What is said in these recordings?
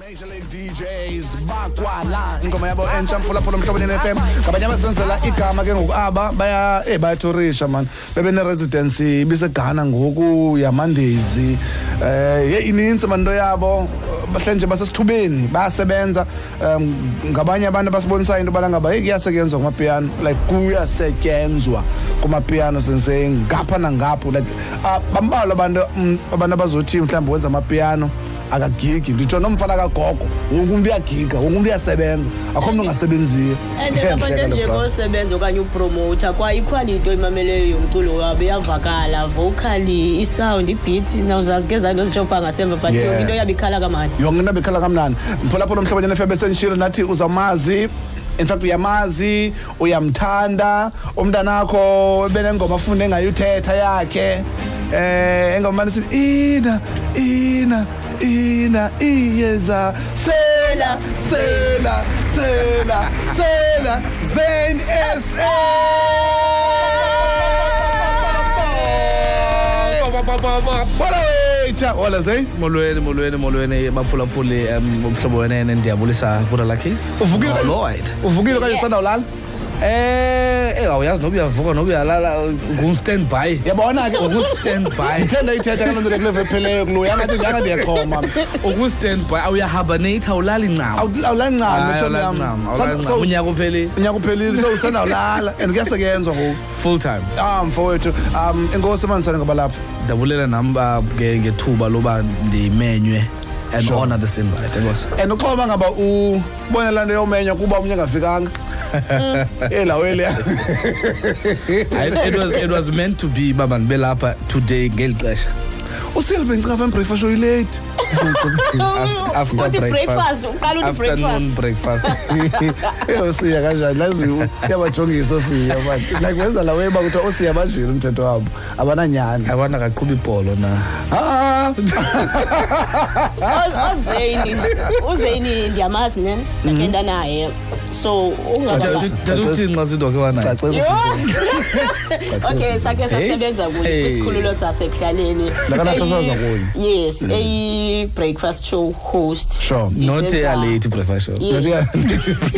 Major League DJs bakwala ingoma yabo entsha mphulaphula Umhlobo FM ngabanye abasenzela igama ke ngoku aba bayatourisha man bebe ne residency biseGhana ngoku yamandezi ininzi manto yabo bahlenje basesithubeni bayasebenza ngabanye abantu basibonisa into bana ngaba kuyasetyenzwa kumapiano like kuyasetyenzwa kumapiano sense ngapha nangapho like bambalwa abantu abazothi mhlawumbe wenza amapiano akagigi nditsho nomfana kagogo wonke umuntu uyagiga wonke umuntu uyasebenza akho umuntu ongasebenziyo and abantu nje kosebenza okanye upromoter kwa equality oyimameleyo yomculo wabo iyavakala vocally isound ibeat nawuzazi ke zanto zijopa ngasemva but yonke into yabikhala kamnandi yonke into yabikhala kamnandi mphulaphula Umhlobo FM besenshilo nathi uzamazi in fact uyamazi uyamthanda umntanakho benengoma afunde ngayo uthetha yakhe engoma nisithi Ina Iyeza Sela Zain Sa Hola Zain molweni baphulaphuli Umhlobo Wenene ndiyabulisa kura Luckeez uvukile kanye sanda ulala awuyazi noba uyavuka noba uyalala ngu-stand by yabona ke uku-stand by ndithanda ithetha kaloo nto lekuleva epheleyo kulo yangathi ndiyaqoma uku-stand by awuyahibernate awulali ncam unyaka uphelile so usandawulala and kuyasetyenzwa ngoku full time mfowethu enkosi emanzisane ngoba lapha ndabulela nam ke ngethuba loba ndimenywe and honor this invite enkosi and uxoba ngaba ubone laa nto yomenywa kuba omnye engafikanga it was meant to be baba ndibe lapha today ngeli xesha usilve ngicava breakfast show late after breakfast afternoon breakfast siya kanjani lazi uyabajongisa osiya but like wenza la weba ukuthi osiya bajile umthetho wabo abananyani abana kaqhuba ibhola na Zain ndiyamazi ne ndakenda naye so ungathi nxa sidwake wanayo okay sakhe sasebenza kunye kwisikhululo sasekuhlaleni yes a breakfast show host sure not a late breakfast show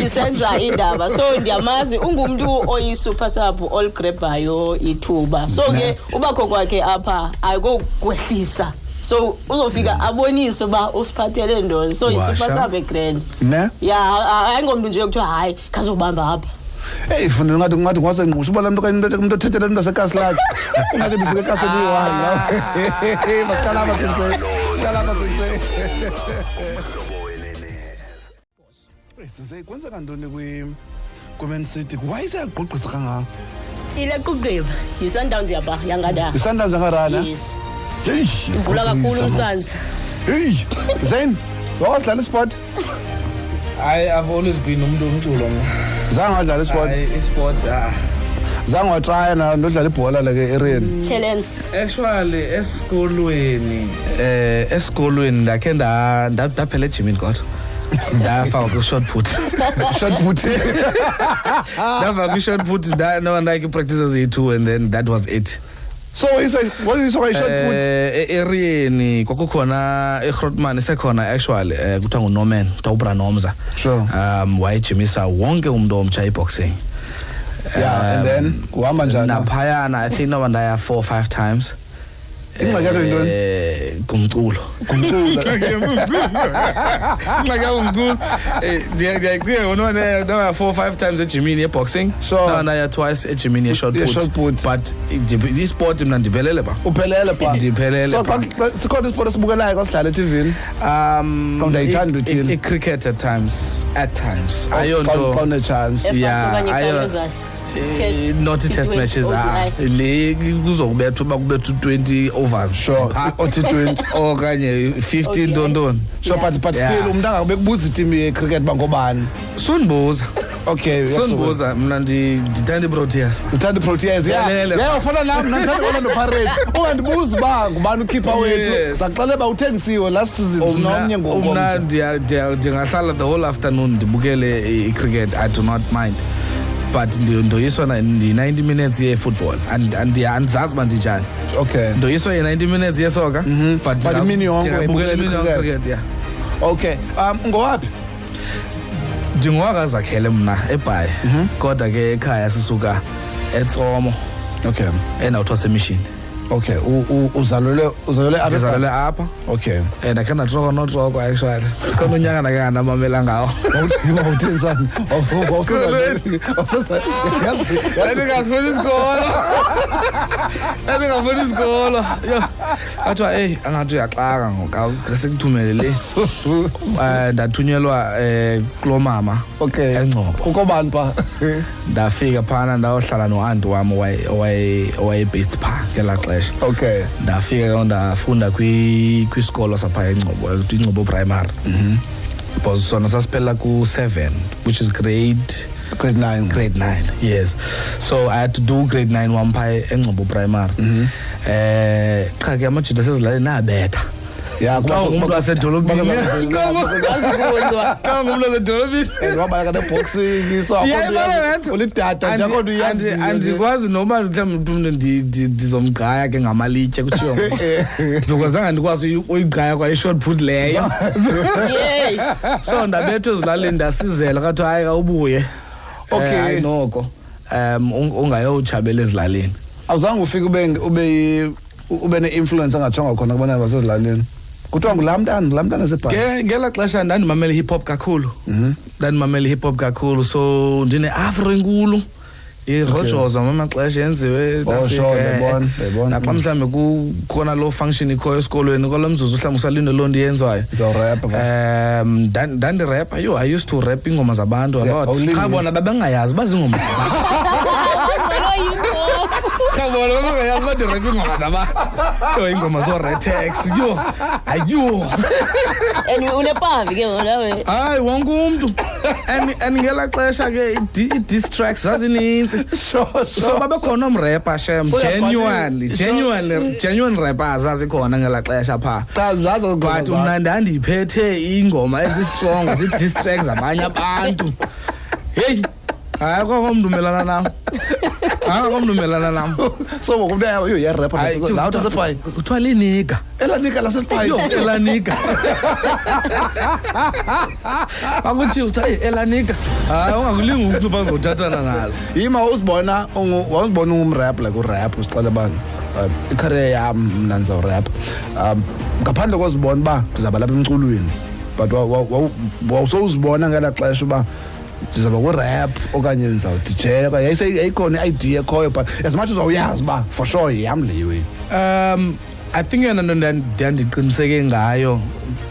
isenza indaba so ndiyamazi ungumuntu oyi-super sub all grabbayo ithuba so ke ubakho kwakhe apha ayikokwehlisa so uzofika abonise uba usiphathele ntoni so yi-super sub grand ne ayingomntu nje yokuthiwa hayi khazobamba apha funa ngathi ngwasenqusha uba la muntu othethela into asekasi lakhe ungathi ndisuke ekasini iyi-1 masikalapha sense kwenzeka ntoni kwi-Man City why isayagqugqisa kangaka ile kugqiba yi-Sundowns yapha yangada i-Sundowns yangarana yes ivula kakhulu umsanza Zain wakadlala isport I've always been umuntu omculo zange wadlala isport isport zange watrya nodlala ibhola la ke ereni challenge actually esikolweni ndakhe ndaphela ejimini kodwa ndafaka ku-shot put ndafaka ku-shot put ndake practices eyi-2 and then that was it so what you saw shot put ereni kwakukhona eGrootman isekhona actually kuthiwa nguNorman kuthiwa uBranomza sure wayejimisa wonke umuntu omtsha iboxing and then kuhamba njani naphayana I think noba ndaya 4 or 5 times ingxaki yakho yintoni kumculo ndiyacinga ngona ndaya 4 or 5 times ejimini yeboxing ndaya twice ejimini yeshot put but isport mna ndiphelele ba uphelele ba ndiphelele so sikhona isport esibukelayo kwasidlala eTV ndayithanda uthini icricket at times ayonto khona chance not test matches le kuzokubethwa bakubetha 20 overs sure othi 20 okanye 15 tontoni sure but still umuntu angabe kubuza iteam yecricket bangobani sundibuza okay sundibuza mna ndithanda iProteas uthanda iProteas yeah ufana nami ndithanda Orlando Pirates ungandibuza ba ngubani ukhipha wethu saxele ba uthengisiwe last season nomnye ngoku mna ndingahlala the whole afternoon ndibukele icricket I do not mind but ndoyiswa ndi-90 minutes ye-football andizazi uba ndinjani okay ndoyiswa yi-90 minutes yesoka but imini yonke ndingabukela imini yonke cricket Okay. Ngowaphi? Ndingowakazakhele mna eBhayi. Kodwa ke ekhaya sisuka eTsomo. Okay. Enawuthiwa semishini. Okay. Uzalelwe apha? Ndizalelwe apha. Okay. Ndakhe ndatroko notroko actually. Khona unyaka ndakhe ndamamela ngawo. Wawuthini sani? Ndingafuni isikolo. Yo. Kathiwa angathi uyaxaka ngoku sekuthumele le. Ndathunyelwa kulo mama. Okay. eNgcobo. Kukho bani pha? Ndafika phana ndayohlala no-anti wam owaye-based phaa ngelaa xesha. Okay. Ndafika ndafunda kwisikolo sapha eNgcobo, iNgcobo primary. Because sona sasiphelela ku-7, which is grade 9. Grade 9, yes. So I had to do grade 9 wam phaa eNgcobo primary. Qha ke amajita asezilalini abetha. Yeah, Xa ungumntu wasedolobhini. Xa ungumntu wasedolobhini. Wabala boxing so ulidada nje kodwa uyazi. Andikwazi noba mhlawumbi ndizomgqaya ke ngamalitye kuthiwa. Because andikwazi uyigqaya kwa i-short put leyo. So ndabethwa ezilalini ndasizela kathi hayi kawubuye. Okay. Hayi noko. Ungayowutshabela ezilalini. Awuzange ufike ube ne-influence angatshonga khona kubantwana basezilalini. Kuthiwa ngulaa mntana seBhayi. Ngelaa xesha ndandimamela i-hip hop kakhulu. Ndandimamela i-hip hop kakhulu, so ndine-afro enkulu. Irojozo ngamaxesha yenziwe. Ndiyabona. Naxa mhlawumbi kukhona loo function ikhoyo esikolweni kwalo mzuzu mhlawumbi usalinde loo nto yenziwayo. Uzawurapha. Ndandirapha. I used to rap ingoma zabantu a lot. Qha bona babengayazi bazingoma zabantu. Kabona babengayazi badirapha ingoma zabantu. Ingoma zo-Retex. Ayo. And unepavi ke ngolawe. Hayi wonke umuntu. And ngelaa xesha ke i-diss tracks zazininzi. So babekhona umrapper shem, genuine rappers zazikhona ngelaa xesha phaa. But mna ndandiphethe ingoma ezistrong zi-diss tracks zabanye abantu. Hey, hayi akho mntu umelana nam. So ngoku umntu uyarapha lawuthi seBhayi. Kuthiwa linika. Elanika laseBhayi. Elanika. Akuthi uthi elanika. Hayi ungakulingi ukuthi bazothathana nalo. Yima uzibona ungumrap like urap usixela abantu. I-career yam mna ndizawurap. Ngaphandle kozibona uba ndizaba lapha emculweni. But wawusowuzibona ngelaa xesha uba ndizaba kurap okanye ndizawudj okanye yayikhona i-idea ekhoyo but as much as awuyazi uba for sure yam leyo wena. I think yona nto ndandiqiniseke ngayo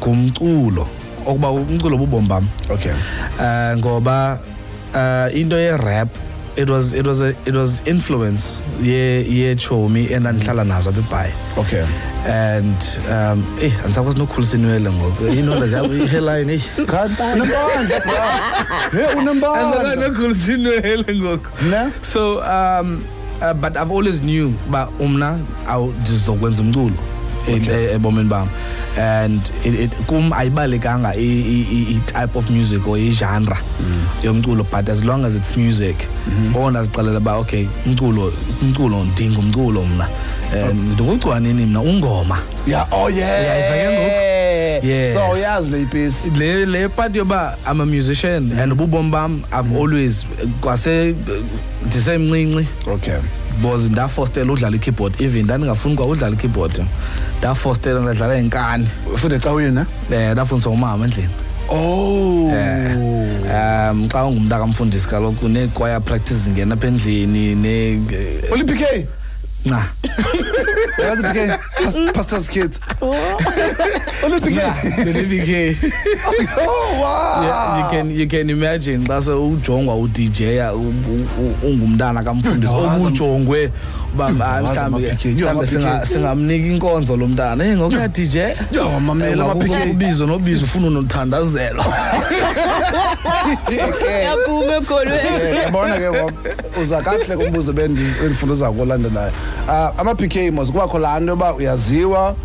ngumculo okuba umculo bubomi bam. Okay. Ngoba into ye-rap it was influence yeetshomi endandihlala nazo apha eBhayi. Okay. And andisakwazi nokukhulisa inwele ngoku inwele zabo i-hairline andisakwazi nokukhulisa inwele ngoku. So but I've always knew uba umna ndizokwenza umculo ebomini bam, and kum ayibalekanga i-type of music or i-genre yomculo, but as long as it's music ndazixelela uba okay umculo ndinga umculo mna ndikucula nini mna ungoma. Yeah, oh yeah. Yes. So uyazi le piece le part yoba I'm a musician and ububomi bam I've always kwase ndisemncinci. Okay. Because ndafostela udlala i-keyboard, even ndandingafuni kwa udlala i-keyboard, ndafostela ndadlala inkani. Ufunde ecaweni na? Ndafundiswa ngumama endlini. Oh. Xa ungumntaka kamfundisi kaloku ne-choir practice ngena apha endlini Oli-PK? Nah. Yazi PK? Pastor's kids. Oli-PK? Oli-PK. Oh wow. Yeah, you can imagine xa ujongwa uDJya ungumntana kamfundisi obujongwe uba mhlawumbi singamnika inkonzo lo mntana ngokuya DJ. Yo mamela ama-PK ubizo nobizo ufuna unothandazelwa. Yaphume ekolweni. Yabona ke uza kahle kumbuzo bendifuna uzakulandelayo. Ama-PK mos kubakho laa nto yoba uyaziwa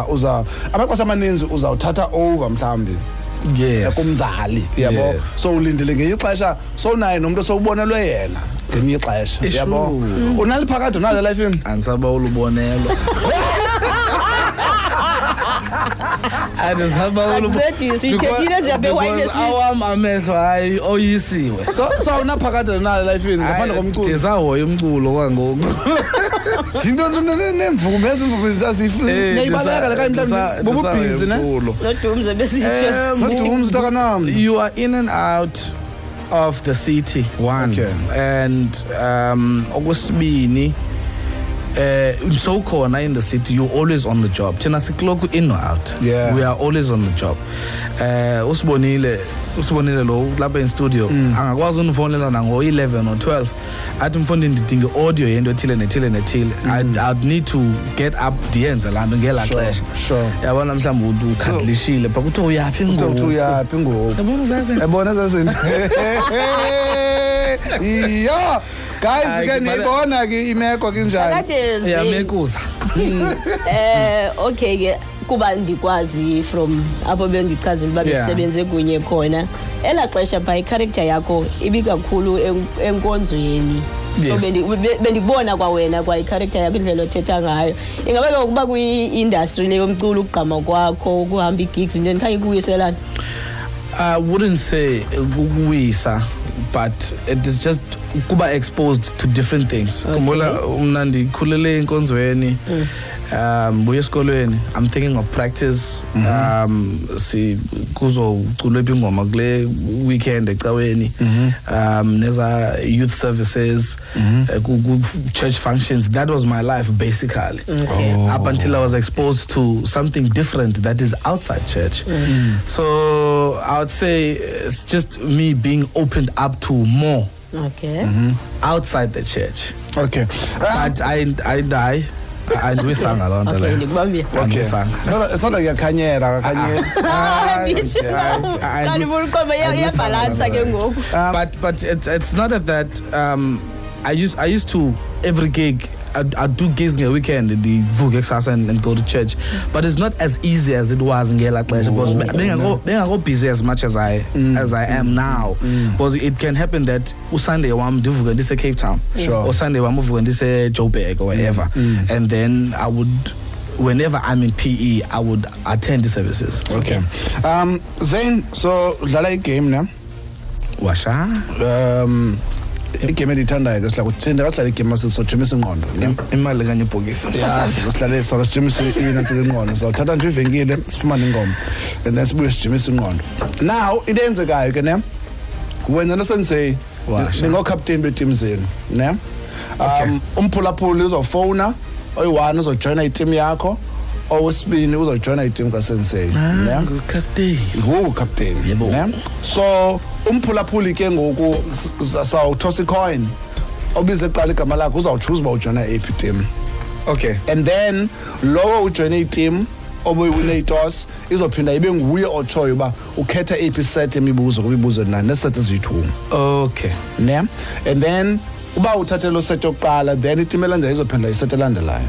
uza amaxesha amaninzi uzawuthatha over mhlawumbi. Yes. Kumzali yabo. So ulindele ngelinye ixesha sowunaye nomuntu sowubonelwe yena ngelinye ixesha yabo. Unaliphakathi unalo life yini? Andisaba ulubonelwa. awam amehlo hayi oyisiwe. So unaphakade nalo life ini ngaphandle komculo. Ndisahoya umculo kwangoku. Into nemvume ezimvume zazifuna. Neyibaleka la kanti mhlawumbe bubhizi ne. Nodumze besitsho. Nodumze takanam. You are in and out of the city, one. Okay. And okwesibini so corner in the city, you're always on the job. Thina sikloku in or out. Yeah. We are always on the job. Usibonile lo lapha in studio angakwazi unifonela nango 11 or 12 athi mfundi ndidinga audio yento ethile nethile. I'd need to get up ndiyenze laa nto ngela xesha. Sure. Yabona mhlawumbi ukhadlishile pha kuthiwa uyaphi ngoku. Yabona zazinto. Iyo guys ke niyibona ke imeko kinjani. Iyamekuza. Okay ke kuba ndikwazi from apho bendichazile uba besebenze kunye khona ela xesha pha i-character yakho ibikakhulu enkonzweni. So bendibona kwawena kwa i-character yakho indlela othetha ngayo. Ingabe ke ukuba kwi-industry leyo mculo ukugqama kwakho ukuhamba i-gigs into ndikhanye kuyiselana. I wouldn't say ukuwisa, but it is just kuba exposed to different things. Kumbola umna ndikhulele enkonzweni. Buye esikolweni, I'm thinking of practice. Si kuzoculwa ingoma kule weekend ecaweni. Neza youth services, church functions. That was my life basically. Up until I was exposed to something different that is outside church. So I would say it's just me being opened up to more. Outside the church. Okay. But I die. And we sang along the line. Okay. It's not like a kanyera. But it's not that I used to every gig I do gigs in a weekend in the Vuka and go to church, but it's not as easy as it was in Gela Clash because being go busy as much as I am now. Because it can happen that Sunday I'm doing this Cape Town, or Sunday I'm moving this Joburg or wherever, and then I would. Whenever I'm in PE, I would attend the services. Okay. Zain, so dlala game now. Washa. Igame endiyithandayo ke sila kuthinde kahlala igame sojimisa ingqondo imali kanye ibhokisi sihlale sojimisa inantsika ingqondo sothatha nje ivenkile sifumane ingoma and then sibuye sijimisa ingqondo. Now into eyenzekayo ke ne wena noSensei ningo-captain beteam zenu ne umphulaphuli uzofona oyi-1 uzojoyina iteam yakho owesibini uzojoyina iteam kaSensei ne ngucaptain ne so umphulaphuli ke ngoku sawuthosa icoin obize eqala igama lakho uzawuchoose uba ujoyina eyiphi team. Okay. And then lowo ujoyina iteam obuyiwine itos izophinda ibe nguye otshoyo uba ukhetha eyiphi set yemibuzo kumibuzo nani neset eziyi-2. Okay. Ne and then uba uthathe lo set yokuqala then iteam elandelayo izophinda iset elandelayo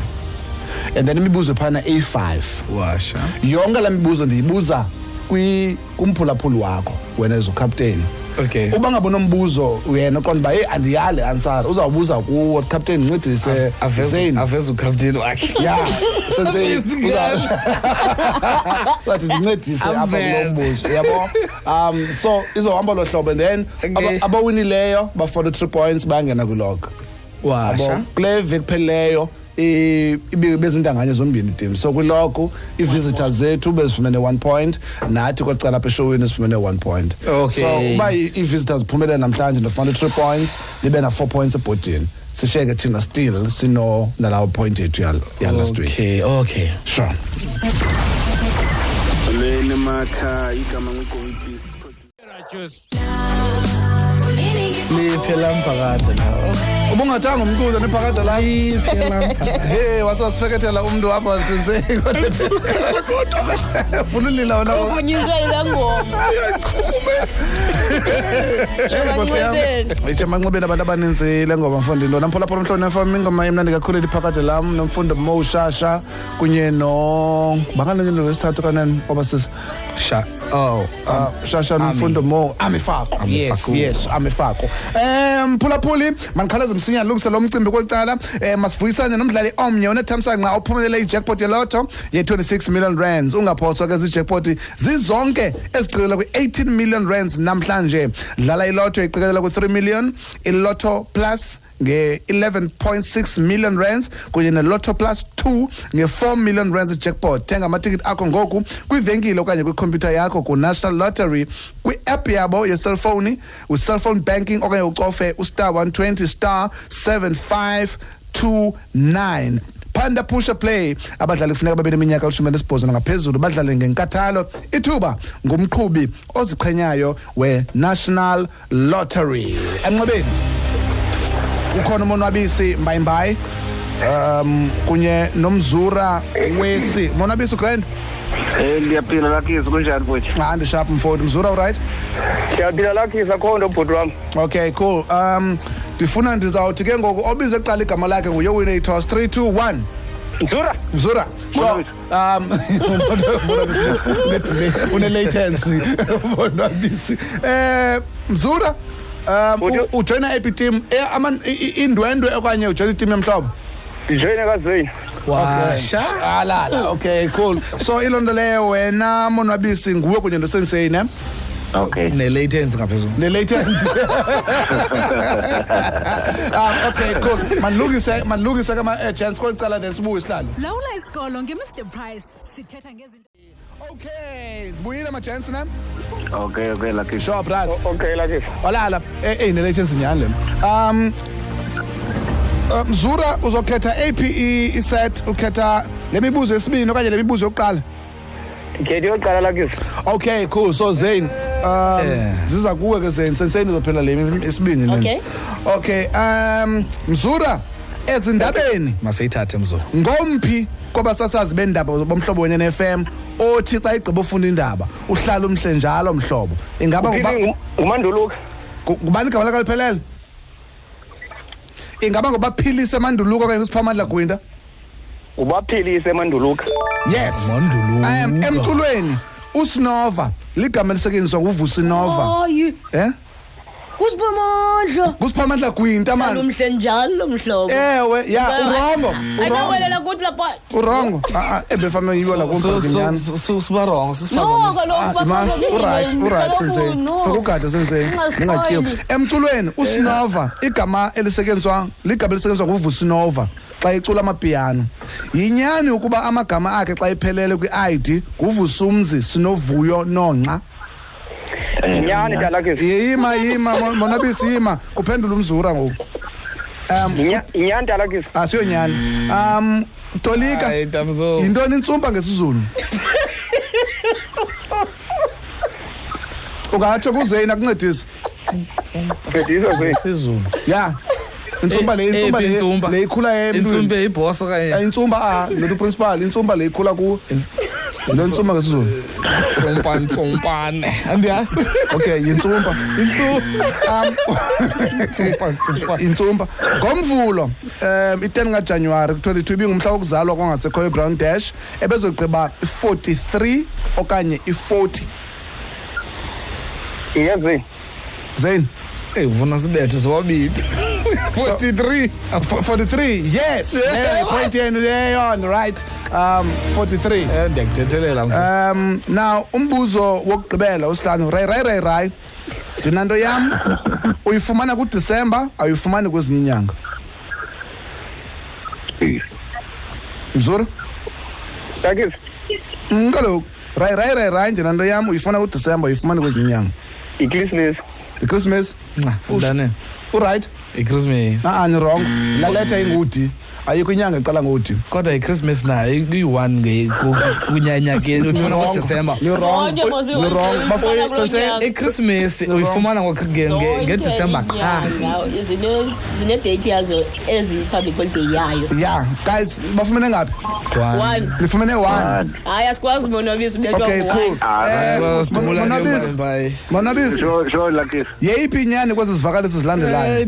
and then imibuzo phana A5 washa yonke la mibuzo ndiyibuza kumphulaphuli wakho wena as ucaptain. Okay. Uba ngabe nombuzo wena uqonda ba hey andiyale answer uzawubuza kuwo captain ncedise aveza ucaptain wakhe. Yeah. Sensei wathi ndincedise apha kulo mbuzo yabo. So izohamba lo hlobo and then abawinileyo bafona 3 points bangena kulog. Washa. Kule veki pheleyo bezintanganye zombini team so kuloko i-visitors zethu bezifumene 1 point nathi kwacala apha eshowini sifumene 1 point. Okay. So uba i-visitors phumelele namhlanje ndofumane 3 points libe na 4 points ebhodini sishiyeke thina still sino nalawo point yethu ya last week. Okay. Sure. Leni makha igama nguGolpist. Liphela mphakathi nawo. Ubungathanga umculo nephakade la. Liphela. Hey wasasifekethela umuntu apha Sensei kodwa. Fululila wona. Unyizwe ile ngoma. Yaqhume Emanxebeni abantu abaninzi le ngoma mfundi lona mphola pholo mhlongo FM ingoma emnandi kakhulu liphakathi lam nomfundo Mo Shasha kunye no bakanini lesithathu kanani oba sisi Shasha nomfundo Mo Amifako. Yes Amifako. Mphulaphuli manikhalaza msinya lungise lo mcimbi kwecala masivuyisane nomdlali omnye onethamsanqa ophumelele ijackpot yeLotto ye26 million rands ungaphoswa ke ijackpot zizonke eziqikelela ku18 million rands namhlanje dlala iLotto iqikelela ku3 million iLotto plus nge-11.6 million rands kunye neLotto plus 2 nge-4 million rands jackpot. Thenga amatikiti akho ngoku kwivenkile okanye kwikhompyutha yakho ku-National Lottery kwi-app yabo ye-cellphone with-cellphone banking okanye ucofe *120 *7529. Phanda pusha play abadlali kufuneka babe neminyaka u18 nangaphezulu badlale ngenkathalo ithuba ngumqhubi oziqhenyayo we-National Lottery. Emnxebeni ukhona umonwabisi mbayimbayi kunye nomzura wesi monwabisi grand Ndiyaphila Luckeez kunjani mfowethu? Ndishap mfowethu mzura alright? Ndiyaphila Luckeez akhondo bhuti wami. Okay cool. Ndifuna ndizawuthi ke ngoku obize eqala igama lakhe nguye wine iToss 3 2 1. Mzura. So une latency monwabisi. Mzura ujoina ephi team indwendwe okanye ujoina team yomhlobo? Joina kaZain. Washa alala. Okay cool. So ilonto leyo wena monwabisi nguwe kunye noSensei ne? Okay. Ne-latency ngaphezulu. Ne-latency. Okay cool. Manlungise kama-chance kwecala then sibuye sihlale. Lawula isikolo nge-Mr Price sithetha ngezinto. Okay, buyile ama-chance ne? Okay Luckeez. Sure bras. Okay Luckeez. Walala. Ne-latency nyani le. Mzura uzokhetha APE iset ukhetha lemibuzo yesibini okanye lemibuzo yokuqala? Ngeke yokuqala Luckeez. Okay cool. So Zain ziza kuwe ke Zain Sensei uzophela le esibini le. Okay Mzura ezindabeni masayithathe Mzura ngomphi kwabasasazi bendaba bomhlobo Wenene FM othi xa igqiba ufunda indaba uhlala umhle njalo mhlobo ingaba uManduluka ngubani igama lakhe liphelele ingaba ngobaphilise eManduluka okanye uSiphamandla Gwinda ubaphilise eManduluka yes emculweni uSnova ligama lisetyenziswa nguVusinova Kusiphamandla Gwinta man umhle njalo mhlobo ewe urongo ayinawelela kuthi lapha urongo ebefana yiwela kumphanyana sibarongo right Sensei fekugada Sensei ningatyiwa emculweni uSnova ligama elisetyenziswa nguVusinova xa icula amapiano yinyani ukuba amagama akhe xa iphelele kwi-ID nguVusumzi Sinovuyo Nonca Nyani Luckeez. Yima monwabisi yima kuphendula umzura ngoku. Nyani Luckeez. Asiyo nyani. Tolika. Yintoni intsumpa ngesizulu? Ungatsho kuZain akuncedise. Ngedisa ngesizulu. Yeah. Intsumba le ikhula emntwini. Intsumba iboss okanye. Intsumba lo principal intsumba le ikhula ku. Lo intsumba ngesizulu. Tsompane andiyazi. Okay intsumba intsumba ngomvulo i10 kaJanuary 2022 ibingumhla wokuzalwa kwangasekhoyo Brown Dash ebezogqiba 43 okanye i40 Yes Zain uvuna sibethe sobabili 43 yes point yenu leyon right 43 ndiyakuthethelela now umbuzo wokugqibela usihlanu ray dinanto yam uyifumana kuDisemba ayifumani kwezinye inyanga Mzura Luckeez. Kaloku ray dinanto yam uyifumana kuDisemba ayifumani kwezinye inyanga Christmas Ndane right iChristmas ni wrong la letter ingudi ayikho inyanga eqala ngodi kodwa iChristmas nayo kuyi-1 kunyanya ke ufuna ngoDecember. You're wrong. Zonke mos You're wrong. uyifuna kulo Bafowethu nyaka. iChristmas uyifumana ngeDecember qha. Zine-date yazo ezi-public holiday yayo. yeah guys bafumene ngaphi One. nifumene 1 Hayi asikwazi umonwabisa ubethwa okay cool Monwabisi Sure Luckeez. yeyiphi inyani kwezi zivakalisi zilandelayo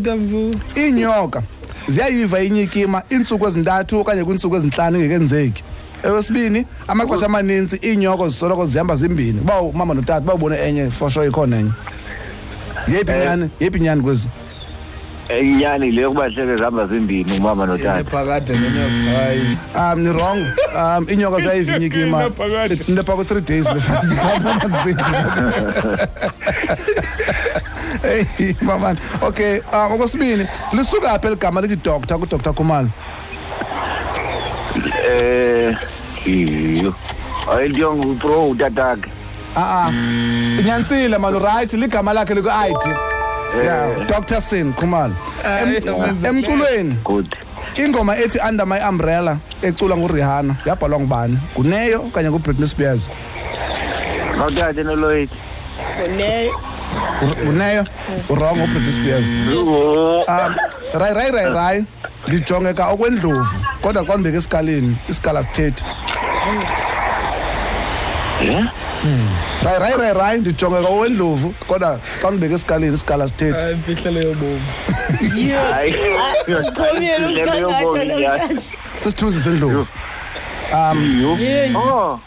iinyoka ziyayiva inyikima iintsuku ezintathu okanye kwiintsuku ezintlanu ingekenzeki. Eyesibini amaxesha amaninzi iinyoko zisoloko zihamba zimbini uba umama notata bawubone enye for sure ikhona enye. Yeyiphi inyani kwezi Inyani le kuba hleke zihamba zimbini umama notata. phakade nenyoka hayi ni wrong. Inyoka ziyayiva inyikima ndapha ku 3 days hey mama okay okwesibini lisuka phi igama lithi doctor ku Dr. Khumalo Ayidiyong pro utatak. inyanisile man right ligama lakhe liku ID yeah Dr. Zain Khumalo emculweni Good. ingoma ethi Under My Umbrella ecula nguRihanna yabhalwa ngubani nguneyo kanye nguBritney Spears Awuthathe noLloyd. nguneyo wrong nguBritney Spears right ndijongeka okwendlovu kodwa xa ndibeka esikaleni isikala sithethi right ndijongeka okwendlovu kodwa xa ndibeka esikaleni isikala sithethi imfihlelo yobomi. sisithunzi sendlovu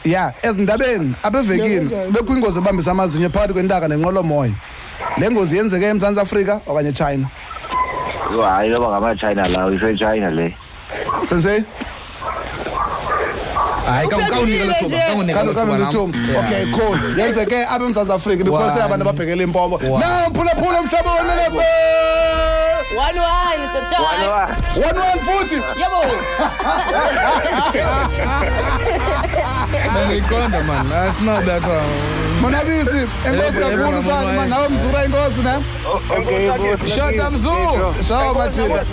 yeah ezindabeni abevekini bekwingozi ebambisa amazinyo phakathi kwentaka nenqwelomoya le ngozi yenzeke eMzantsi Afrika okanye China Hayi loba ngama-China lawo ise-China le. sensei hayi kawunika lethuba okay cool yenzeke apha eMzantsi Afrika because abantu ababhekele impomo now phulaphula umhlaba wenene 1-1 it's a tie. 1-1 futhi Yabo. Ngiqonda man asinabetha Monwabisi enkosi kakhulu sana man nawe mzura inkosi ne shota mzuru shawa machita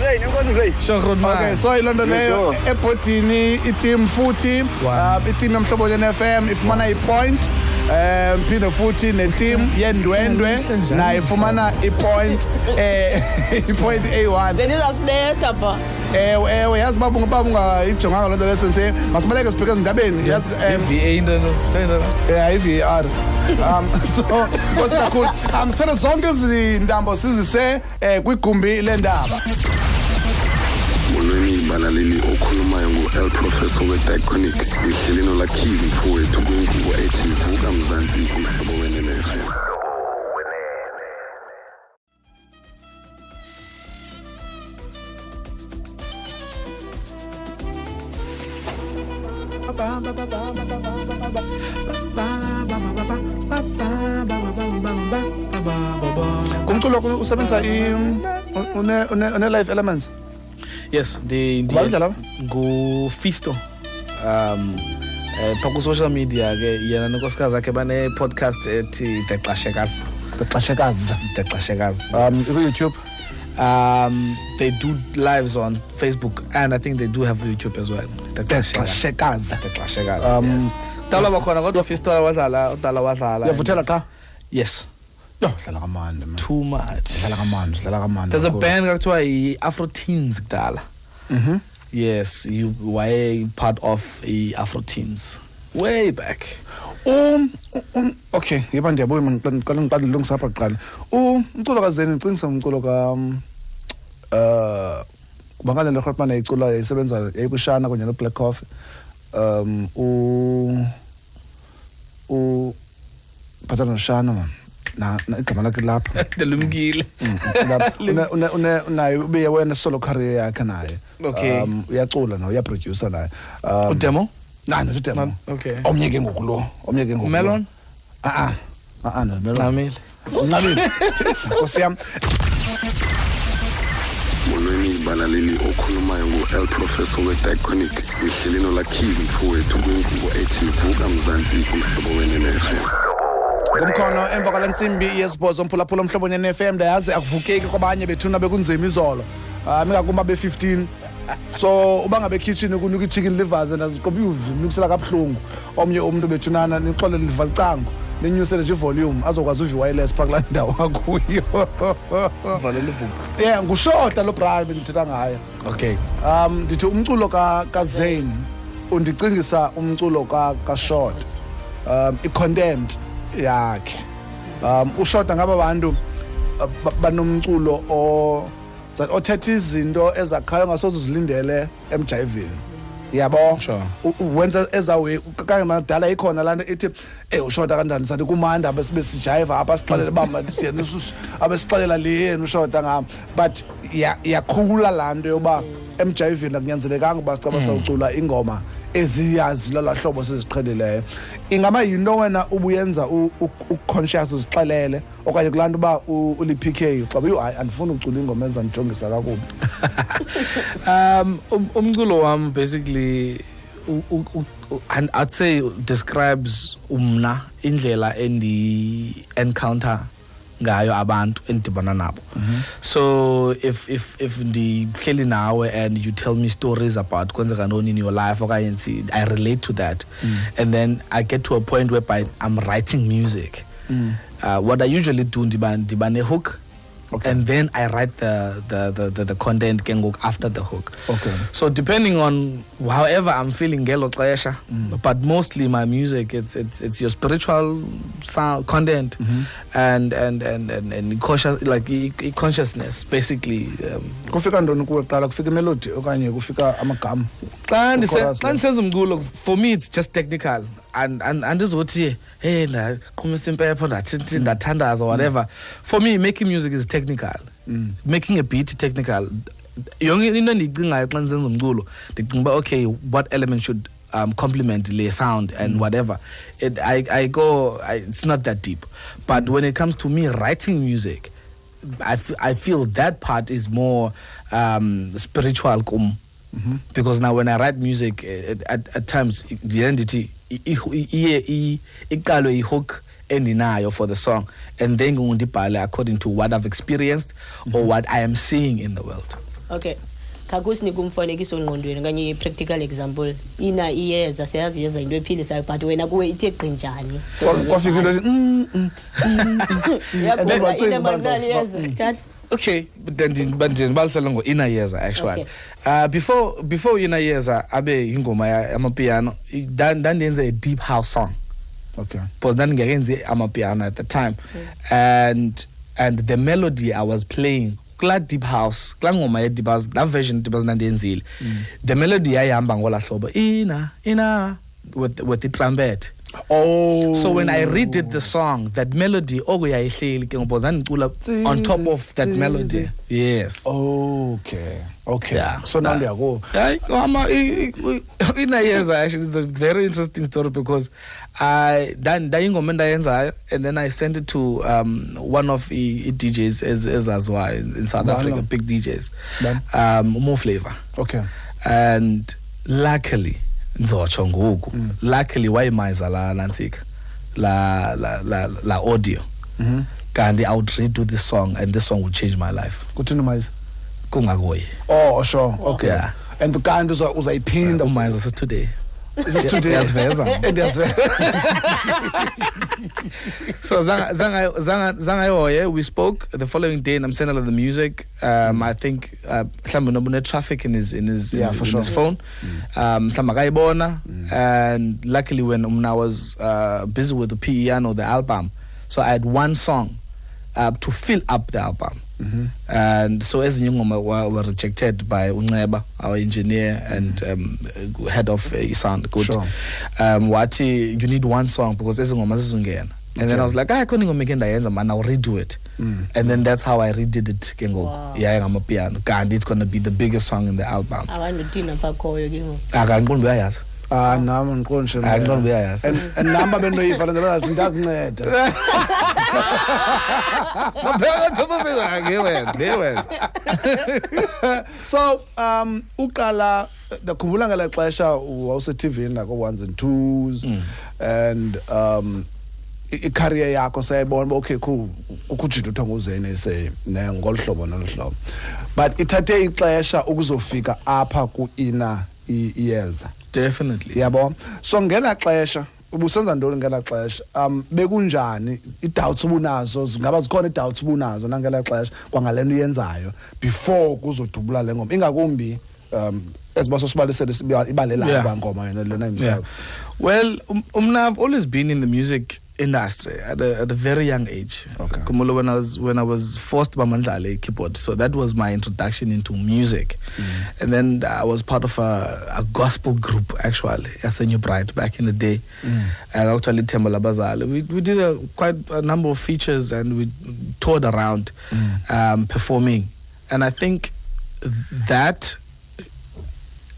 okay so ilondo leyo ebhodini iteam futhi iteam yomhlobo FM ifumana ipoint phinde futhi neteam yendwendwe na ifumana ipoint ipoint A1 benizasibetha pha ewe yazi babu ungayijonganga lonto lesense masibaleke sibheke ezindabeni yazi VA into iVAR so nkosi kakhulu sele zonke izintambo sizise kwigumbi lendaba Molweni balaleli okhulumayo ngu-El Professor we-Diachronic ngihleli noLuckeez Mfowethu kwingubo ethi Vuka Mzantsi umhlobo Wenene FM. kumculo usebenzisa une live elements yes nguFisto pha ku-social media ke yena nonkosikazi akhe bane-podcast ethi Deqashekazi YouTube they do lives on Facebook and I think they do have YouTube as well. Deqashekazi Dala bakhona kodwa Fisto udala wadlala yavuthela cha yes yo dlala kamandi man too much dlala kamandi there's a band ekuthiwa i-Afro Teens kudala yes you were part of i-Afro Teens way back okay yeba ndiyabuya man ngiqala ngilungisa apha kuqala umculo kaZain ngicingisa umculo ka bangale le khotman ayicula yayisebenza yayikushana kunye no Black Coffee Patana Shana man na igama lakhe lapha delumkile unayo ube wena solo career yakhe naye okay uyacula no uyaproducer naye udemo nani udemo okay omnye ke ngoku Melon no Melon Ngamile Nkosiyam Molweni balaleli okhulumayo ngu-El Professor we-Diachronic ngihleli noLuckeez Mfowethu kwingubo ethi Vuka Mzantsi umhlobo Wenene FM. ngomkhono emva kwala ntsimbi yesibhozo umphulaphula umhlobo Wenene FM ndayazi akuvukeki kwabanye bethuna bekunzima izolo mingakumba be15 So ubangabe kitchen kunuka chicken livers and aziqobi unukusela kabuhlungu omnye umuntu bethunana nixole liva licango lenyusele nje volume azokwazi uvi wireless phakula ndawo akuyo Valela Vuka. yeah ngushoda lo Brian bengithetha ngaye Okay. ndithi umculo ka Zain undicingisa umculo ka Short I-content yakhe uShort ngaba bantu banomculo othetha izinto ezakhayo ngasoze uzilindele emjivini yabo Sure. wenza ezawe kanye madala ikhona lana ethi uShort kanjani sathi kumanda abesijiva apha sixelele bamba thina abesixelela le yena uShort ngam but yakhula lanto yoba emjivini akunyanzelekanga uba sicaba sawucula ingoma eziyazi lalahlobo seziqhelileyo ingama yinto wena ubuyenza uconscious uzixelele okanye kulantu ba uli PK xa hayi andifuni ucula ingoma ezanijongisa kakubi Umculo wam basically and I'd say describes umna indlela endi encounter ngayo abantu endibana nabo. So if ndihleli nawe and you tell me stories about kwenzeka ntoni in your life okanye I relate to that and then I get to a point whereby I'm writing music. What I usually do ndibane hook. Okay. And then I write the content after the hook. Okay. So depending on however I'm feeling gelo xesha, but mostly my music it's your spiritual sound content and conscious like consciousness basically. Kufika ntoni kuwe qala kufika melody okanye kufika amagama. Xa ndisenza umculo for me it's just technical and ndizothi hey na qhumisa impepho ndathi ndathandaza or whatever. For me making music is technical. Making a beat technical. Yonke into endiyicingayo xa ndisenza umculo ndicinga uba okay what element should complement the sound and whatever. It's not that deep. But when it comes to me writing music, I feel that part is more spiritual because now when I write music at times the entity iqalwe hook endinayo for the song and then ngundibhale according to what I've experienced or what I am seeing in the world. Okay. Kakusinika umfanekiso ngqondweni kanye practical example Ina Iyeza siyazi yeza into ephilisayo but wena kuwe ithe qinjani kwafika into yakuba ine manzali yeza that Okay, but then ndibalisela ngo Ina Iyeza actually. Before Ina Iyeza abe ingoma yamapiano ndandenza a deep house song. Okay. Because ndangenze amapiano at the time and the melody I was playing kula deep house kula ngoma ye deep house that version deep house ndandenzile the melody yayihamba ngola hlobo ina with the trumpet. Oh, so when I redid the song that melody okuyayihleli ke ngoba ndandicula on top of that melody. Yes. Okay. Yeah. So now they go. Ina Iyeza actually is a very interesting story because I ingoma ndayenzayo and then I sent it to one of the DJs as well in South Africa, big DJs. More flavor. Okay. And luckily nzotsho ngoku luckily wayimayiza la nantsika la audio kanti I would redo this song and this song would change my life. Kuthini mayiza kungakoyi. Oh sure. Okay. Yeah. And the kanti uzayiphinda umayiza se today. Is this today? So Zangayoye, we spoke the following day and I'm sending her the music. I think traffic in his phone. And luckily when I was busy with the piano, the album, so I had one song to fill up the album. And so as Nyongoma were rejected by Uneba, our engineer and head of sound good. Sure. Wati, you need one song because as Nyongoma zungena. And then I was like, I couldn't make it man, I'll redo it. And then that's how I redid it. Wow. Yeah, I'm a piano. And it's gonna be the biggest song in the album. I want to dinner for Koyo. I can't go there. Nami ngiqonje I don't be yes. And number benoyifa lento bathi ndakunceda. So uqala ndakhumbula ngela xesha wawuse TV na ko ones and twos and i-career yakho sayibona okay cool ukujida uthonga uZain Sa ngolhlobo nolohlobo but ithathe ixesha ukuzofika apha ku Ina Iyeza. Definitely. Yabo. So ngela xesha ubusenza ntoni ngela xesha bekunjani i-doubts ubunazo ngaba zikhona i-doubts ubunazo nangela xesha kwangalento uyenzayo before kuzodubula le ngoma ingakumbi esibaso sibalisele ibalela ngoma yena lena himself. Well, I've always been in the music industry at a very young age. Okay. When I was forced by Mandlale keyboard, so that was my introduction into music. And then I was part of a gospel group actually, as a new bride back in the day. Actually, Tembala Bazale. We did quite a number of features and we toured around performing. And I think that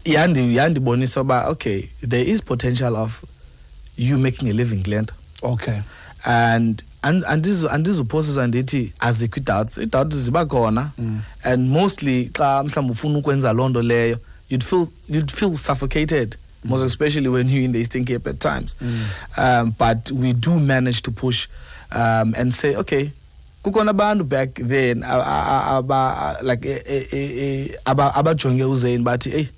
Yandi Boniso ba okay, there is potential of you making a living, Glenn. Okay. And this process and it as it doubts ziba khona and mostly xa mhlawumbe ufuna ukwenza londo leyo you'd feel suffocated most especially when you're in the Eastern Cape at times. But we do manage to push and say okay kukhona abantu back then like abajonge uZain bathi hey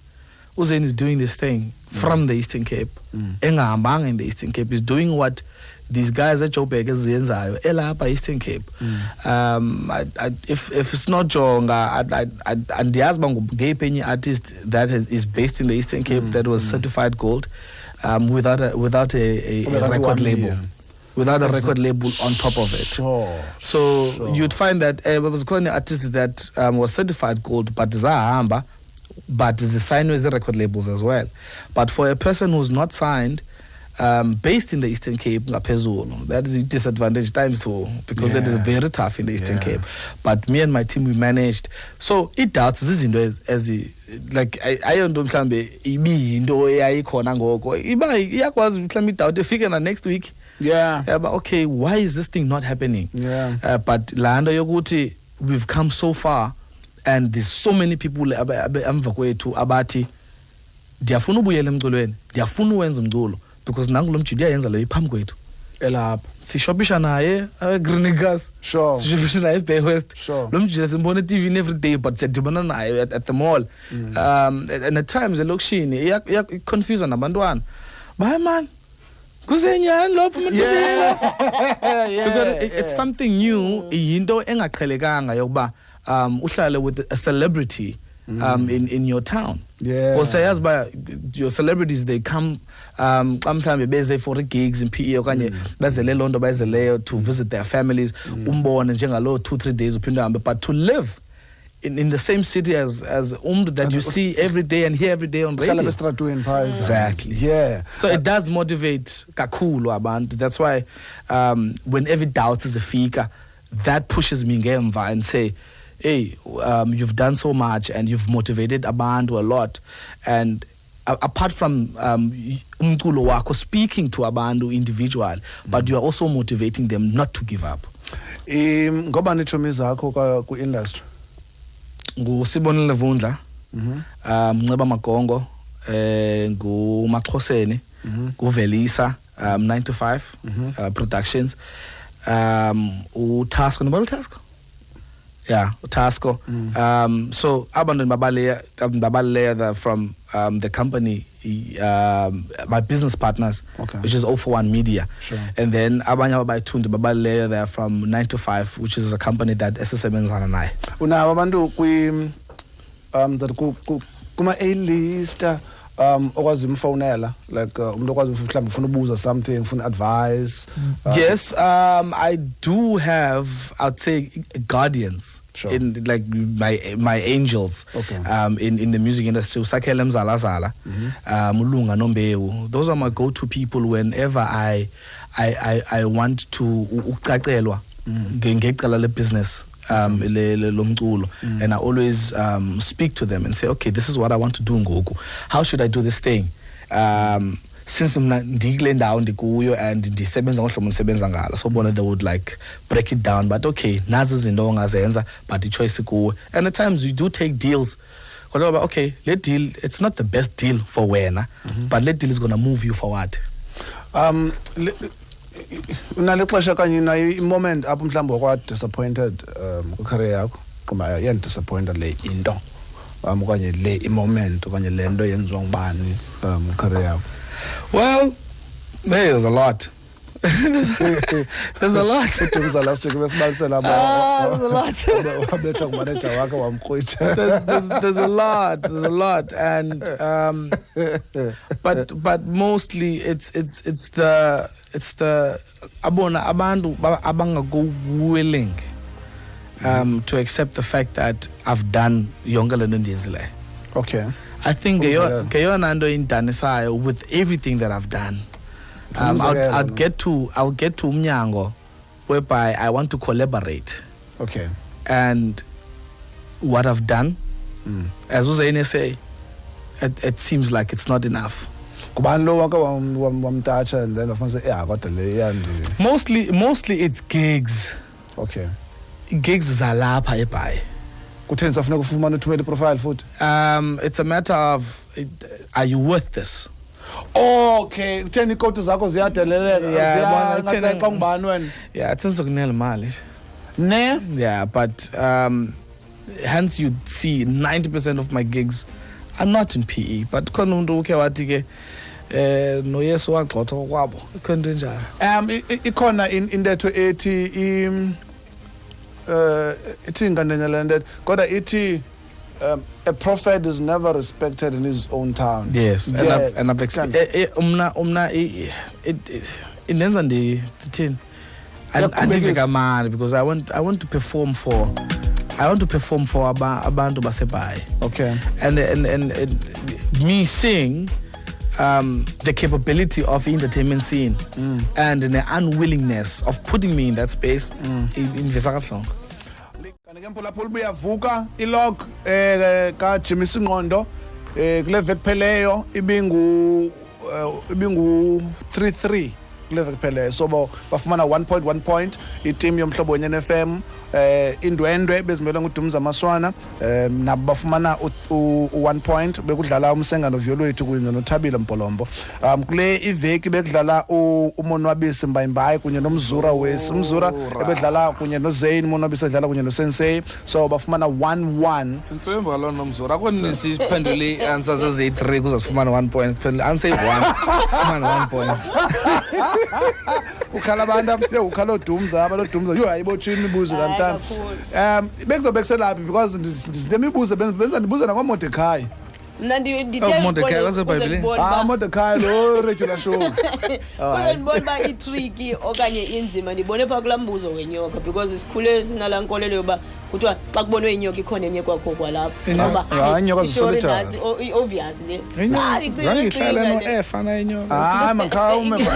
uZain is doing this thing from the Eastern Cape. Engahambanga in the Eastern Cape is doing what these guys at Joburg ezenzayo elapha Eastern Cape. If it's not Jonga, andiyazi ngubengephi enye artist that is based in the Eastern Cape that was certified gold without a record label. Without a record label on top of it. So you'd find that there was quite an artist that was certified gold but zahamba but is signed with the record labels as well. But for a person who's not signed, based in the Eastern Cape, that is a disadvantage times two because it is very tough in the Eastern Cape. But me and my team, we managed. So it doubts this as like I don't mhlambe ibi into eyayikhona ngoko iba iyakwazi mhlambe doubt efike next week. But okay, why is this thing not happening? But lando yokuthi we've come so far. And there's so many people emva kwethu abathi ndiyafuna ubuyela emculweni ndiyafuna uwenza umculo because nangu lo mjidi uyayenza leyo phambi kwethu elapha sishopisha naye Greenacres sishopisha naye Bay West lo mjidi simbona TV every day but sidibana naye at the mall and at times elokishini iya confuse nabantwana bye man kuzenyani lopho because it's something new into engaqhelekanga yokuba uhlale with a celebrity in your town. Because your celebrities they come mhlambe beze for gigs in PE okanye bezele Londo bezele to visit their families umbone njengalo 2-3 days uphinda hambe but to live in the same city as that you see every day and hear every day on radio. Exactly. So it does motivate kakhulu abantu. That's why whenever doubts is a fika, that pushes me ngemva and say hey, you've done so much and you've motivated abantu a lot. And apart from umculo wakho speaking to abantu individual, but you are also motivating them not to give up. Ngoba nichomi zakho ku industry? NguSibonile Vundla, Mnceba Magongo, nguMaxhoseni, nguVelisa, 9 to 5 Productions, uTasco, nobalo Tasco? Yeah, Tasco. So abantu babaleya from the company, my business partners, which is 041 Media. And then abanye abayithundi babaleya there from 9 to 5, which is a company that esisebenzana naye. Una abantu kuma A-lister okwazi umfonela like umuntu okwazi mhlawumbe ufuna ubuza something ufuna advice. Yes, I do have, I'd say, guardians in like my angels in the music industry. Usakele Mzalazala, Mulunga Nombewu. Those are my go-to people whenever I want to ucacelwa ngecala le business and I always speak to them and say, okay, this is what I want to do ngoku. How should I do this thing? Since ndikule ndawo ndikuyo and ndisebenza ngohlobo ndisebenza ngalo, so bona they would like break it down, but okay, nazi izinto ongazenza but ichoice kuwe. And at times we do take deals. Okay, let deal, it's not the best deal for wena, but let deal is going to move you forward. unalixesha kanye nayo i-moment apho mhlawumbi wakwa disappointed kwicareer yakho kuba yandisappointa le into okanye le i-moment okanye le nto yenziwa ngubani kwicareer yakho? Well, there's a lot. There's a lot. Udumza last week besibalisela there's a lot. wabethwa ngumanager wakhe wamkrwitsha. There's a lot, and but mostly it's the abona abantu abangago willing to accept the fact that I've done yonke le nto ndiyenzile. Okay. I think ngeyona nto indanisayo with everything that I've done. I'll get to umnyango whereby I want to collaborate. Okay. And what I've done, as Zain say, it seems like it's not enough. Kubani lo wake wamtacha and then wafuna say kodwa le yandi. Mostly it's gigs. Okay. Gigs zalapha eBhayi. Kutheni safuneka ufumane uthumela profile futhi? It's a matter of are you worth this? Okay, kutheni ikoti zakho ziyadeleleka ziya xa ngubani wena? Yeah, it's sokunela imali. Ne? Yeah, but hence you see 90% of my gigs are not in PE, but khona umuntu ukhe wathi ke no Yesu wagxotha kwabo ikhonto njalo. Ikhona intetho ethi ithi nganenyalanded kodwa ithi a prophet is never respected in his own town. Yes, and I've experienced umna inenza ndithini andiveka mali because I want to perform for abantu baseBhayi. Okay. And me seeing the capability of entertainment scene and the unwillingness of putting me in that space invisa kabuhlungu. Kanti ke mphulaphula buyavuka ilog ka Jimmy Singqondo kule veki pheleyo ibingu 3-3 kule veki pheleyo so bafumana 1 point i-team yomhlobo Wenene FM indwendwe bezimele ngudumza maswana nabo bafumana u1 point bekudlala umsenga novyolwethu kunye noThabile Mpolombo kule iveki bekudlala umonwabisi Mbayimbayi kunye nomzura umzura ebedlala kunye noZain monwabisi edlala kunye noZain Sa so bafumana 1-1 sintswemba lo nomzura akoni siphendule i-answers ezi3 kuze sifumane 1 point siphendule answer 1 sifumane 1 point ukhala abantu ukhala odumza abalodumza yo ayibotshini imibuzo lantana bekuzobekiselaphi because ndimibuzo benza ndibuza nakwaMordecai Mordecai waseBhayibhelini Mordecai lo regular show ngibona ba itricky okanye inzima ndibone pha kulaa mbuzo wenyoka because sikhule sinala nkolelo yoba kuthiwa xa kubonwe inyoka ikhona enye kwakho kwalapha ngoba inyoka zisolitary obvious le zange ihlale no-efana inyoka makhawume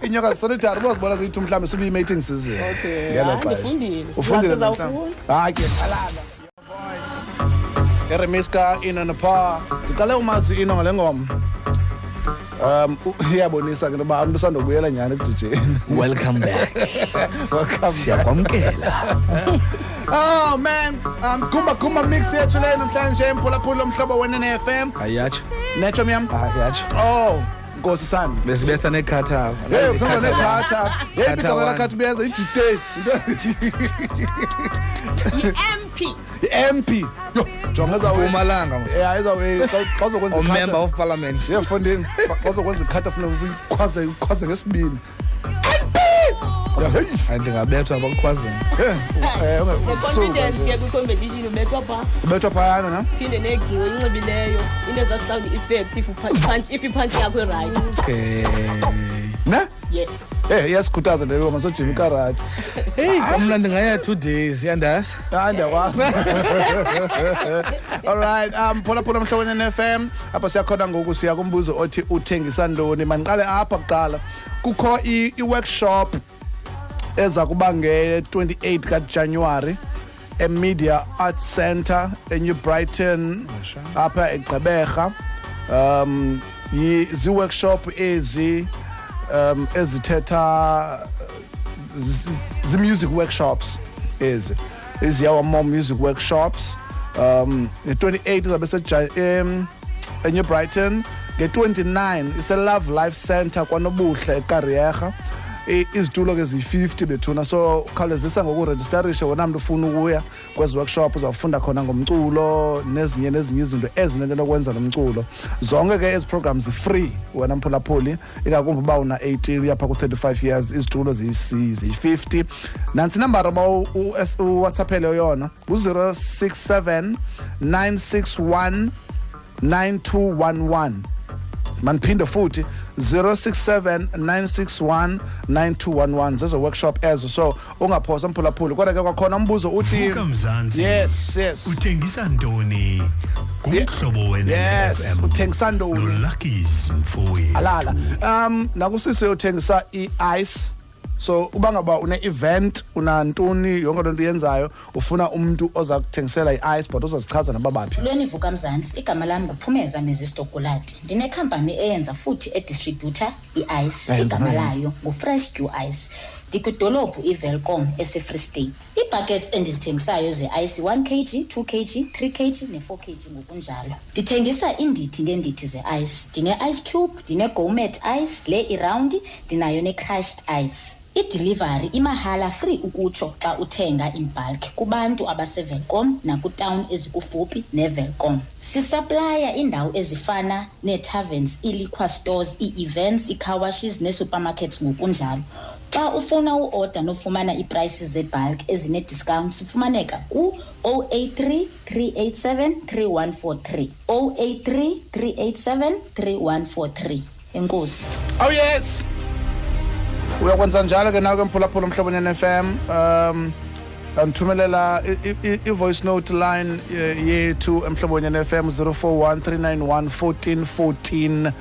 inyoka zisolitary ubozibona ziyithi mhlawumbe sibuyi-mating season ngelo xesha ufundile hayi ke alala Eremiska Ina Napa ndiqale umazi Ina ngale ngoma iyabonisa ke noba abantu usandobuyela nyani ekudijeni. Welcome back. Welcome. Siyakwamkela. Oh man, kumba mix yethu le namhlanje emphulaphula Umhlobo Wenene FM. Ayatsho. Necho myam? Ayatsho. Oh, Nkosi sami. Besibetha nekhatha. Hey, usanga nekhatha. Hey, bicabela khathi beza ijite. MP. MP. Yo, jonga zawe umalanga. Yeah, izawuwe bazokwenza ikhatha. Member of parliament. Yeah, funding. Bazokwenza ikhatha funa ukhwaze ngesibini. Andingabethwa abakukhwazeni. Confidence ke ku-competition ubethwa pha. Ubethwa phayana na? Phinde negiwe inxibileyo. Into za sound effect if ipunch yakho right. Okay. Ne? Yes. Iyasikhuthaza leyo masojima ikarati. Hey, mna ndingaya 2 days yandazi. Andiyakwazi. All right, phulaphula Umhlobo Wenene FM. Apha siyakhona ngoku siya kumbuzo othi uthengisa ntoni. Maniqale apha kuqala. Kukho i-workshop eza kuba nge-28 kaJanuwari eMedia Arts Center eNew Brighton apha eGqeberha. Zi-workshop ezithetha zi-music workshops eziyawa more music workshops. The 28 izabe eNew Brighton nge-29 ise-Love Life Center kwanobuhle eKariyerha. Izitulo ke ziyi-50 bethuna, so khawulezisa ngokurejistarisha wona mntu ufuna ukuya kwezi workshop uzawufunda khona ngomculo nezinye izinto ezinento nokwenza nomculo. Zonke ke ezi programs free wena mphulaphuli, ingakumbi uba una 18 uyapha ku-35 years, izitulo ziyi-50. Nantsi inambara uma uwhatsappele yona u-067 961 9211. Maniphinda futhi 067 961 9211. Zezo workshop ezo, so ungaphosa mphulaphuli. Kodwa ke kwakhona umbuzo uthi Vuka Mzantsi. Yes. Uthengisa ntoni? Kumhlobo Wenene Yes, FM. uthengisa ntoni? Luckeez Mfowethu. Alala. Nakusisi uthengisa i-ice. So uba ngaba une-event unantoni yonke lento yenzayo ufuna umuntu oza kuthengisela i-ice but uzazichaza nababaphi. Lweni Vuka Mzantsi, igama lam nguPhumeza Mezisitokolati. Ndinekhampani eyenza futhi edistributor i-ice, igama layo nguFresh Dew Ice. Ndikwidolophu iVelcom eseFree State. Iibuckets endizithengisayo ze-ice 1 kg, 2 kg, 3 kg ne-4 kg ngokunjalo. Ndithengisa iindidi ngeendidi ze-ice. Ndine-ice cube, ndine-gourmet ice, le iround, ndinayo ne-crushed ice. I-delivery imahala free ukutsho xa uthenga in bulk kubantu abaseVelcom nakwitown ezikufuphi neVelcom. Sisaplaya indawo ezifana nee-taverns, ii-liquor stores, ii-events, ii-car washes nee-supermarkets ngokunjalo. Xa ufuna uorder nofumana ii-prices ze-bulk ezine-discount sifumaneka ku-083 387 3143 083 387 3143. Enkosi. Oh yes. Uyakwenza njalo ke nawe ke mphulaphula Umhlobo Wenene FM. Ngithumelela i-voice note line yethu Umhlobo Wenene FM 041 391 1414.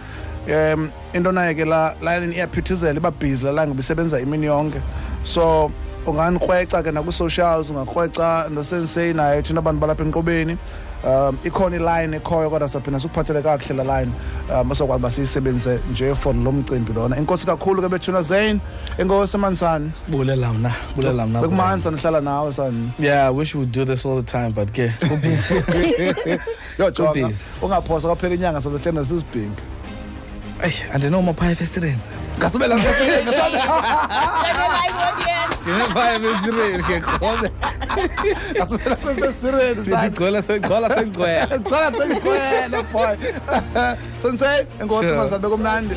Into naye ke la line iyaphithizela iba busy la line ngobisebenza imini yonke. So unganikrweca ke naku-socials, ungakrweca nosensei naye thina abantu balapha enqobeni. Ikhona iline ekhoyo kodwa saphina sikuphathele kakuhle la line masokwazi basiyisebenzise nje for lo mcimbi lona. Inkosi kakhulu ke bethuna Zain, enkosi emansani. Bulela mna. Bekumansa nihlala nawe son. Yeah, I wish we would do this all the time, but ke busy. Yo jonga, busy. ungaphosa kwaphela inyanga sabehlena sisibhingi. Ay, andinoma phaya efestireni. Ngasubela ngesibhingi Phaya efestireni ke khona. ngasubela ngesibhingi son. Sigcwala sengcwele. Ngicela sengigcwele boy. Sensei, enkosi mazana bekumnandi.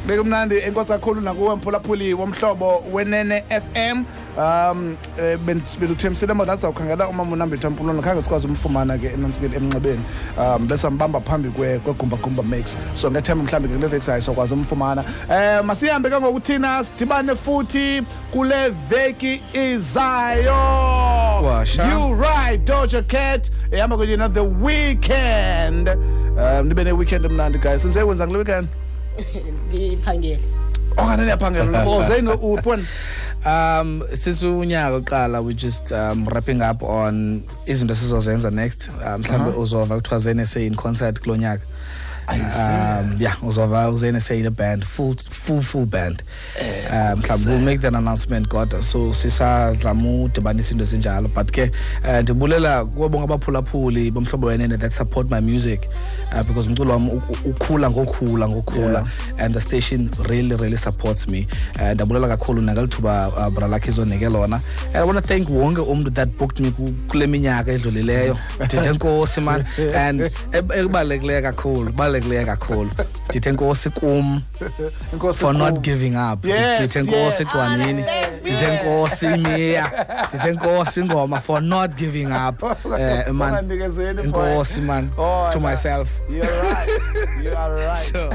Bekumnandi enkosi kakhulu nakuwe mphulaphuli womhlobo Wenene FM. Beluthemsile manje azawukhangela uma unambethu ampulona khange sikwazi umfumana ke enansikeni emnxebeni. Bese mbamba phambi kwegumba mix. So ngethemba mhlambe ke kule vexayo sokwazi umfumana. Masihambe ke ngokuthina sidibane futhi kule veki izayo. Washa. You right, Doja Cat. Ehamba kwenye na the weekend. Nibe ne weekend mnandi guys. Senze wenza ngile weekend. Ndiphangele. Okanye niyaphangela lo. Zain upon. Sisunyaka oqala we just wrapping up on izinto sizozenza next. Mhlambe uzova kuthiwa Zain Sa in concert kulonyaka. Yeah, uzova Zain Sa in a band, full band. We'll make that announcement God. So sisadlamu dibanisa into ezinjalo, but ke ndibulela kubonga abaphulaphuli bomhlobo Wenene that support my music because umculo wami ukhula ngokhula and the station really supports me. And ndabulela kakhulu nangalithuba Luckeez onike lona. And I want to thank wonke umuntu that booked me kule minyaka edlulileyo. Ndithe enkosi man, and ekubalekile kakhulu. Ndithe enkosi kum for not giving up. Ndithe enkosi Gwanini. Ndithe enkosi Mia. Ndithe enkosi Ngoma for not giving up. Man, enkosi man, to myself. You're right. You are right. Sure.